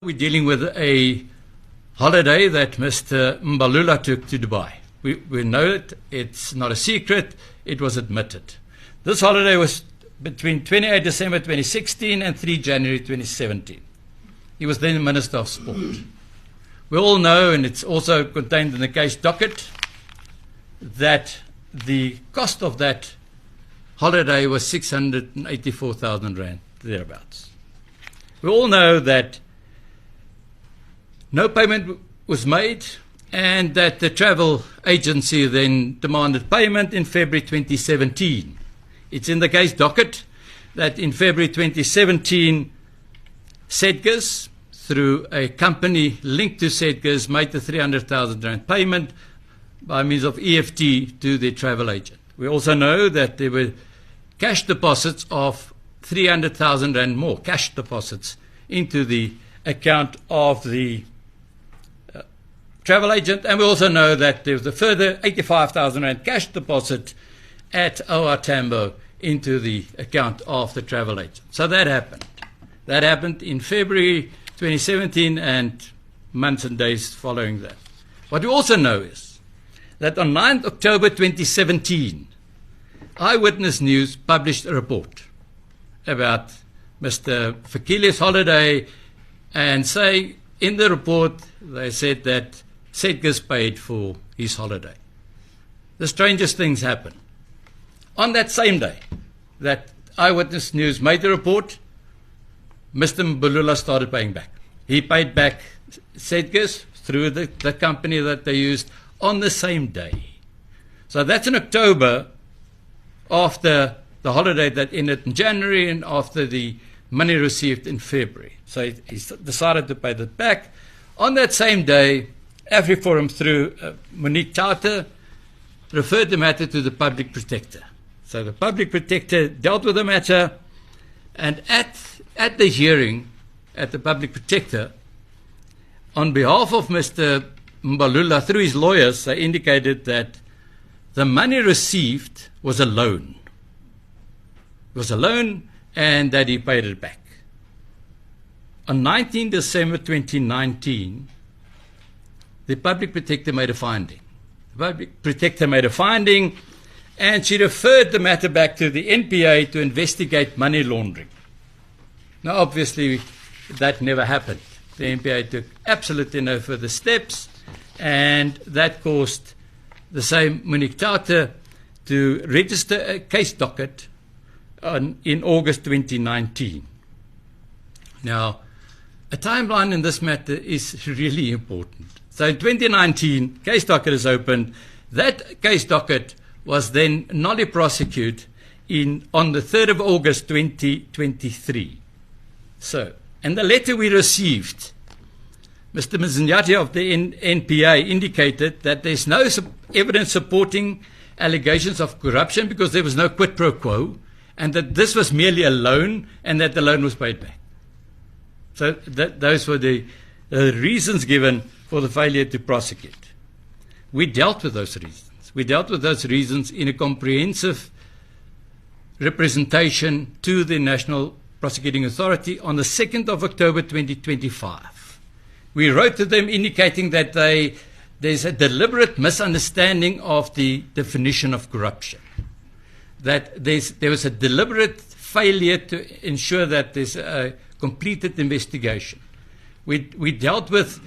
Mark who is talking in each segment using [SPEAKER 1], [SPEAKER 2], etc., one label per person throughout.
[SPEAKER 1] We're dealing with a holiday that Mr. Mbalula took to Dubai. We know it. It's not a secret. It was admitted. This holiday was between 28 December 2016 and 3 January 2017. He was then the Minister of Sport. We all know, and it's also contained in the case docket, that the cost of that holiday was 684,000 rand, thereabouts. We all know that no payment was made and that the travel agency then demanded payment in February 2017. It's in the case docket that in February 2017, Sedgars, through a company linked to Sedgars, made the 300,000 rand payment by means of EFT to the travel agent. We also know that there were cash deposits of 300,000 rand more, cash deposits into the account of the travel agent, and we also know that there was a further 85,000 rand cash deposit at OR Tambo into the account of the travel agent. So that happened. That happened in February 2017 and months and days following that. What we also know is that on 9th October 2017, Eyewitness News published a report about Mr. Fikele's holiday, and say in the report they said that Sedgars paid for his holiday. The strangest things happened. On that same day that Eyewitness News made the report, Mr. Mbalula started paying back. He paid back Sedgars through the company that they used on the same day. So that's in October, after the holiday that ended in January and after the money received in February. So he decided to pay that back. On that same day, AfriForum, through Monique Tauter, referred the matter to the Public Protector. So the Public Protector dealt with the matter, and at the hearing at the Public Protector, on behalf of Mr. Mbalula, through his lawyers, they indicated that the money received was a loan. It was a loan, and that he paid it back. On 19 December 2019, the Public Protector made a finding. The Public Protector made a finding, and she referred the matter back to the NPA to investigate money laundering. Now, obviously, that never happened. The NPA took absolutely no further steps, and that caused the same Monique Tauter to register a case docket in August 2019. Now, a timeline in this matter is really important. So in 2019, case docket is opened. That case docket was then nolly prosecuted on the 3rd of August 2023. So, and the letter we received, Mr. Mzinyathi of the NPA indicated that there's no evidence supporting allegations of corruption because there was no quid pro quo, and that this was merely a loan and that the loan was paid back. So those were the reasons given for the failure to prosecute. We dealt with those reasons. We dealt with those reasons in a comprehensive representation to the National Prosecuting Authority on the 2nd of October 2025. We wrote to them indicating that there's a deliberate misunderstanding of the definition of corruption, that there was a deliberate failure to ensure that there's a completed investigation. We dealt with,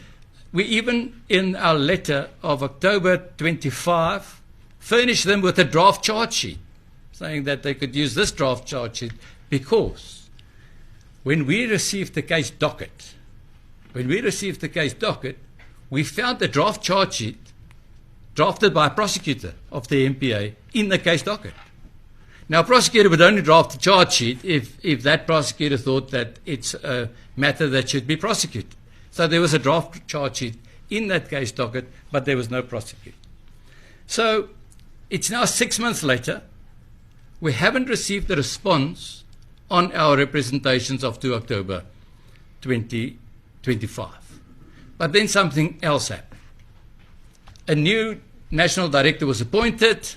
[SPEAKER 1] we even in our letter of October 25 furnished them with a draft charge sheet saying that they could use this draft charge sheet because when we received the case docket, we found a draft charge sheet drafted by a prosecutor of the NPA in the case docket. Now, a prosecutor would only draft a charge sheet if that prosecutor thought that it's a matter that should be prosecuted. So there was a draft charge sheet in that case docket, but there was no prosecutor. So it's now 6 months later. We haven't received a response on our representations of 2 October 2025. But then something else happened. A new national director was appointed.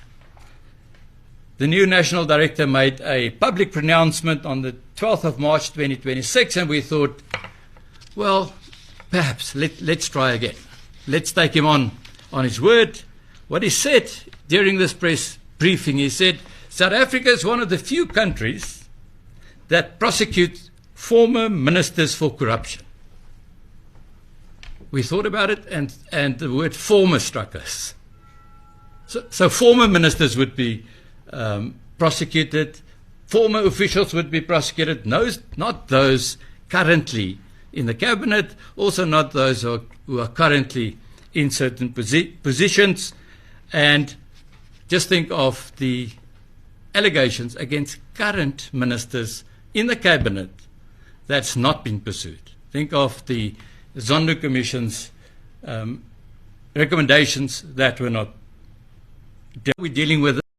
[SPEAKER 1] The new national director made a public pronouncement on the 12th of March 2026, and we thought, well, perhaps let's try again. Let's take him on his word. What he said during this press briefing, he said, South Africa is one of the few countries that prosecute former ministers for corruption. We thought about it, and the word former struck us. So former ministers would be prosecuted, former officials would be prosecuted, not those currently in the cabinet, also not those who are currently in certain positions. And just think of the allegations against current ministers in the cabinet that's not been pursued. Think of the Zondo Commission's recommendations that were not. We're dealing with